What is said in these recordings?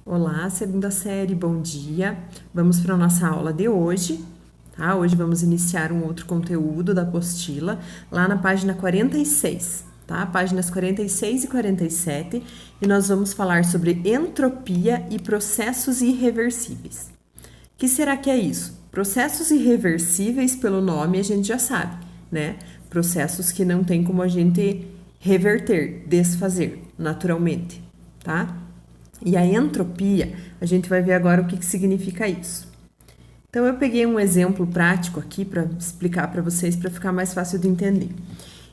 Olá, segunda série, bom dia. Vamos para a nossa aula de hoje, tá? Hoje vamos iniciar um outro conteúdo da apostila, lá na página 46, tá? Páginas 46 e 47, e nós vamos falar sobre entropia e processos irreversíveis. O que será que é isso? Processos irreversíveis, pelo nome, a gente já sabe, né? Processos que não tem como a gente reverter, desfazer naturalmente, tá? E a entropia, a gente vai ver agora o que significa isso. Então, eu peguei um exemplo prático aqui para explicar para vocês, para ficar mais fácil de entender.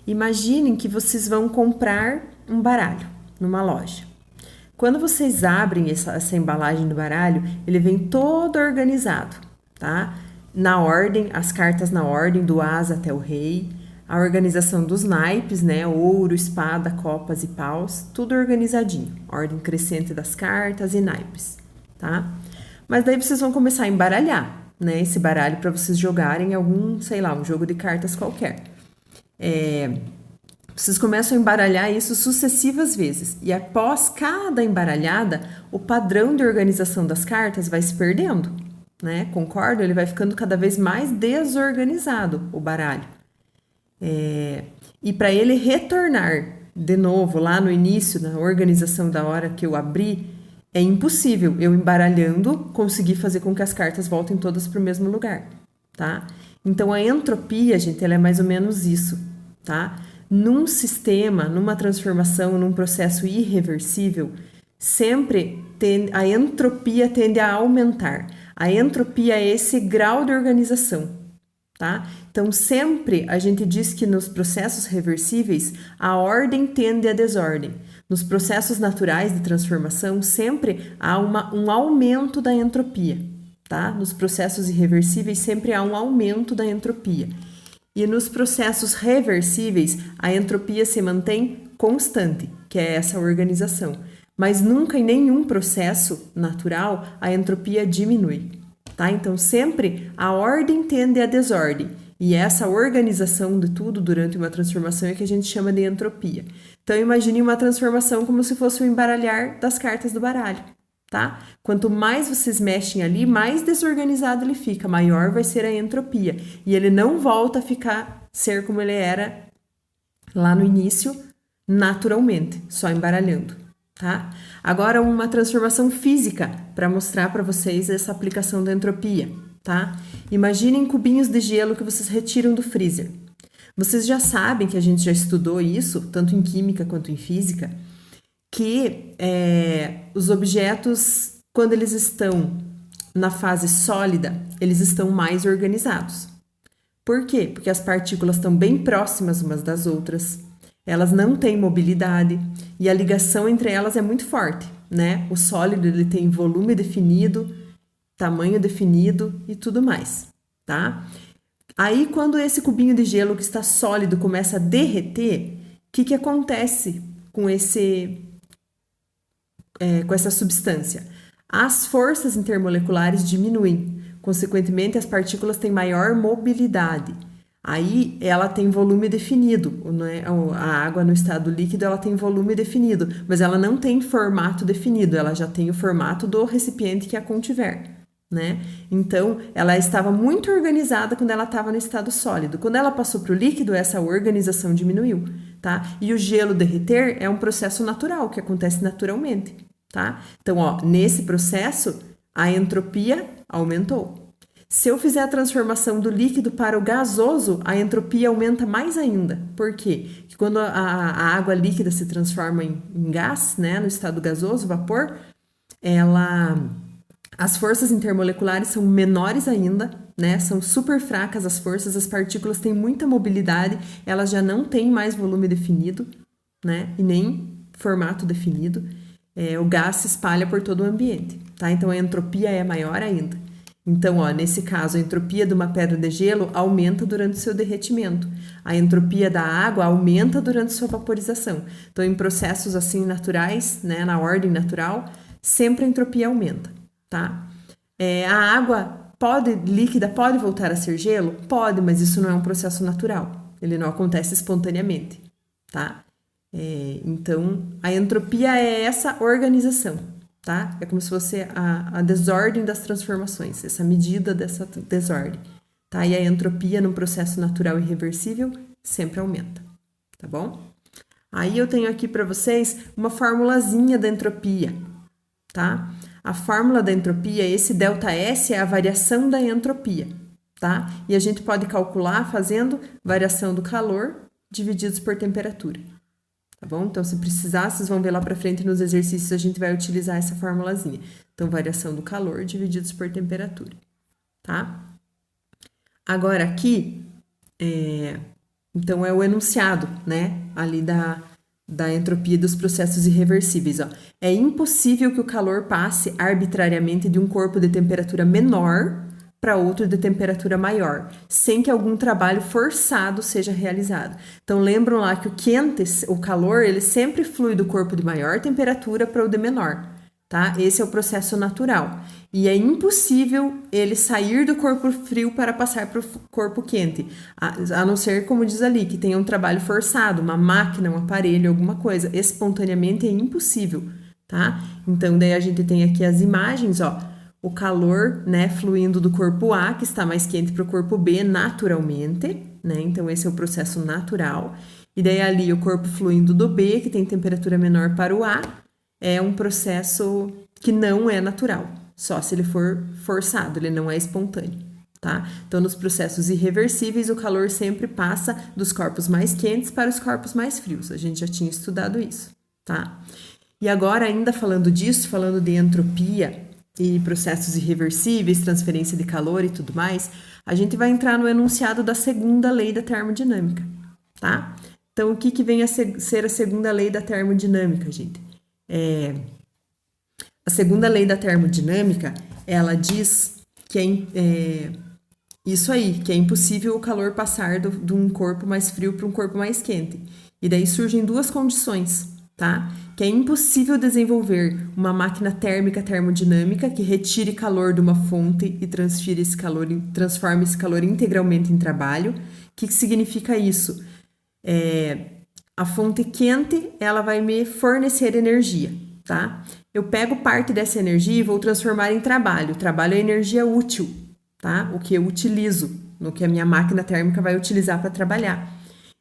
Imaginem que vocês vão comprar um baralho numa loja. Quando vocês abrem essa embalagem do baralho, ele vem todo organizado, tá? Na ordem, as cartas na ordem, do as até o rei, a organização dos naipes, né? Ouro, espada, copas e paus, tudo organizadinho. Ordem crescente das cartas e naipes, tá? Mas daí vocês vão começar a embaralhar, né? Esse baralho para vocês jogarem algum, sei lá, um jogo de cartas qualquer. Vocês começam a embaralhar isso sucessivas vezes. E após cada embaralhada, o padrão de organização das cartas vai se perdendo, né? Concordo? Ele vai ficando cada vez mais desorganizado, o baralho. E para ele retornar de novo lá no início, na organização da hora que eu abri, é impossível eu embaralhando conseguir fazer com que as cartas voltem todas para o mesmo lugar, tá? Então a entropia, gente, ela é mais ou menos isso, tá? Num sistema, numa transformação, num processo irreversível, sempre a entropia tende a aumentar. A entropia é esse grau de organização, tá? Então, sempre a gente diz que nos processos reversíveis, a ordem tende à desordem. Nos processos naturais de transformação, sempre há um aumento da entropia, tá? Nos processos irreversíveis, sempre há um aumento da entropia. E nos processos reversíveis, a entropia se mantém constante, que é essa organização. Mas nunca em nenhum processo natural a entropia diminui, tá? Então, sempre a ordem tende à desordem. E essa organização de tudo durante uma transformação é que a gente chama de entropia. Então, imagine uma transformação como se fosse o embaralhar das cartas do baralho, tá? Quanto mais vocês mexem ali, mais desorganizado ele fica, maior vai ser a entropia. E ele não volta a ser como ele era lá no início, naturalmente, só embaralhando, tá? Agora, uma transformação física para mostrar para vocês essa aplicação da entropia, tá? Imaginem cubinhos de gelo que vocês retiram do freezer. Vocês já sabem que a gente já estudou isso, tanto em química quanto em física, que os objetos, quando eles estão na fase sólida, eles estão mais organizados. Por quê? Porque as partículas estão bem próximas umas das outras, elas não têm mobilidade e a ligação entre elas é muito forte, né? O sólido ele tem volume definido, tamanho definido e tudo mais, tá? Aí, quando esse cubinho de gelo que está sólido começa a derreter, o que acontece com essa substância? As forças intermoleculares diminuem, consequentemente, as partículas têm maior mobilidade. Aí, ela tem volume definido, né? A água no estado líquido, ela tem volume definido, mas ela não tem formato definido, ela já tem o formato do recipiente que a contiver. Né? Então, ela estava muito organizada quando ela estava no estado sólido. Quando ela passou para o líquido, essa organização diminuiu, tá? E o gelo derreter é um processo natural, que acontece naturalmente, tá? Então, ó, nesse processo, a entropia aumentou. Se eu fizer a transformação do líquido para o gasoso, a entropia aumenta mais ainda. Por quê? Porque quando a água líquida se transforma em gás, né, no estado gasoso, vapor, as forças intermoleculares são menores ainda, né? São super fracas as forças, as partículas têm muita mobilidade, elas já não têm mais volume definido, né? E nem formato definido. O gás se espalha por todo o ambiente, tá? Então a entropia é maior ainda. Então, ó, nesse caso, a entropia de uma pedra de gelo aumenta durante o seu derretimento. A entropia da água aumenta durante sua vaporização. Então, em processos assim naturais, né, na ordem natural, sempre a entropia aumenta. Tá? A água líquida pode voltar a ser gelo? Pode, mas isso não é um processo natural. Ele não acontece espontaneamente, tá? Então, a entropia é essa organização, tá? É como se fosse a desordem das transformações, essa medida dessa desordem, tá? E a entropia num processo natural irreversível sempre aumenta, tá bom? Aí eu tenho aqui para vocês uma formulazinha da entropia, tá? A fórmula da entropia, esse ΔS é a variação da entropia, tá? E a gente pode calcular fazendo variação do calor divididos por temperatura, tá bom? Então, se precisar, vocês vão ver lá para frente nos exercícios, a gente vai utilizar essa formulazinha. Então, variação do calor divididos por temperatura, tá? Agora, aqui, então, é o enunciado, né? Ali da entropia dos processos irreversíveis, ó. É impossível que o calor passe arbitrariamente de um corpo de temperatura menor para outro de temperatura maior, sem que algum trabalho forçado seja realizado. Então, lembram lá que o quente, o calor, ele sempre flui do corpo de maior temperatura para o de menor, tá? Esse é o processo natural. E é impossível ele sair do corpo frio para passar para o corpo quente, a não ser, como diz ali, que tenha um trabalho forçado, uma máquina, um aparelho, alguma coisa. Espontaneamente é impossível, tá? Então, daí a gente tem aqui as imagens, ó. O calor, né, fluindo do corpo A, que está mais quente, para o corpo B, naturalmente, né? Então, esse é o processo natural. E daí ali o corpo fluindo do B, que tem temperatura menor para o A, é um processo que não é natural, só se ele for forçado, ele não é espontâneo, tá? Então, nos processos irreversíveis, o calor sempre passa dos corpos mais quentes para os corpos mais frios. A gente já tinha estudado isso, tá? E agora, ainda falando disso, falando de entropia e processos irreversíveis, transferência de calor e tudo mais, a gente vai entrar no enunciado da segunda lei da termodinâmica, tá? Então, o que vem a ser a segunda lei da termodinâmica, gente? A segunda lei da termodinâmica, ela diz que isso aí, que é impossível o calor passar de um corpo mais frio para um corpo mais quente. E daí surgem duas condições, tá? Que é impossível desenvolver uma máquina térmica termodinâmica que retire calor de uma fonte e transforme esse calor integralmente em trabalho. O que significa isso? A fonte quente, ela vai me fornecer energia, tá? Eu pego parte dessa energia e vou transformar em trabalho. O trabalho é energia útil, tá? O que eu utilizo, no que a minha máquina térmica vai utilizar para trabalhar.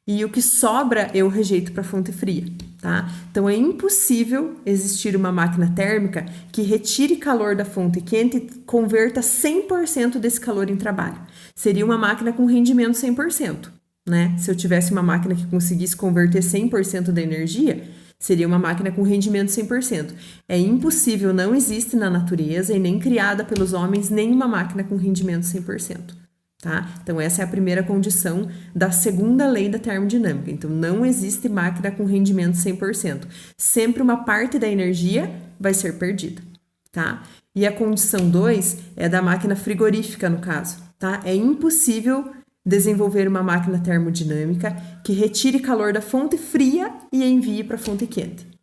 E o que sobra eu rejeito para a fonte fria, tá? Então, é impossível existir uma máquina térmica que retire calor da fonte quente e converta 100% desse calor em trabalho. Seria uma máquina com rendimento 100%, né? Se eu tivesse uma máquina que conseguisse converter 100% da energia, seria uma máquina com rendimento 100%. É impossível, não existe na natureza e nem criada pelos homens nenhuma máquina com rendimento 100%. Tá? Então, essa é a primeira condição da segunda lei da termodinâmica. Então, não existe máquina com rendimento 100%. Sempre uma parte da energia vai ser perdida, tá? E a condição 2 é da máquina frigorífica, no caso, tá? É impossível desenvolver uma máquina termodinâmica que retire calor da fonte fria e envie para a fonte quente.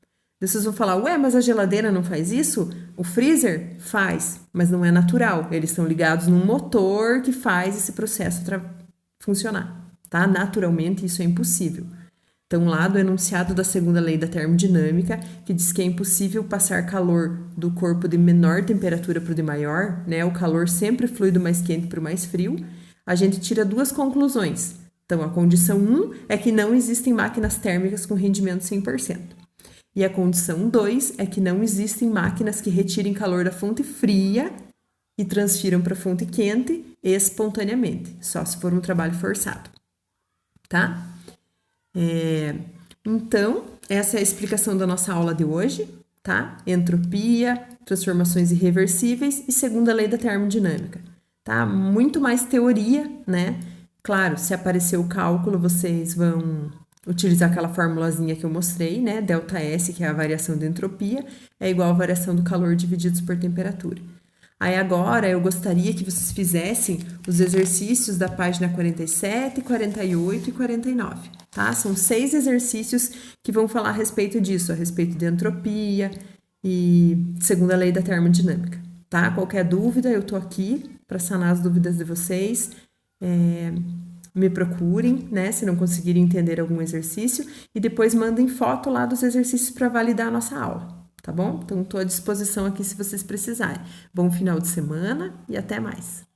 Vocês vão falar, ué, mas a geladeira não faz isso? O freezer faz, mas não é natural. Eles estão ligados num motor que faz esse processo funcionar, tá? Naturalmente, isso é impossível. Então, lá do enunciado da segunda lei da termodinâmica, que diz que é impossível passar calor do corpo de menor temperatura para o de maior, né? O calor sempre flui do mais quente para o mais frio. A gente tira duas conclusões. Então, a condição 1 é que não existem máquinas térmicas com rendimento 100%. E a condição 2 é que não existem máquinas que retirem calor da fonte fria e transfiram para a fonte quente espontaneamente, só se for um trabalho forçado, tá? Então, essa é a explicação da nossa aula de hoje, tá? Entropia, transformações irreversíveis e segunda lei da termodinâmica, tá? Muito mais teoria, né? Claro, se aparecer o cálculo, vocês vão utilizar aquela formulazinha que eu mostrei, né? ΔS, que é a variação de entropia, é igual à variação do calor divididos por temperatura. Aí agora eu gostaria que vocês fizessem os exercícios da página 47, 48 e 49, tá? São 6 exercícios que vão falar a respeito disso, a respeito de entropia e segunda lei da termodinâmica, tá? Qualquer dúvida, eu tô aqui para sanar as dúvidas de vocês. Me procurem, né, se não conseguirem entender algum exercício, e depois mandem foto lá dos exercícios para validar a nossa aula, tá bom? Então, estou à disposição aqui se vocês precisarem. Bom final de semana e até mais.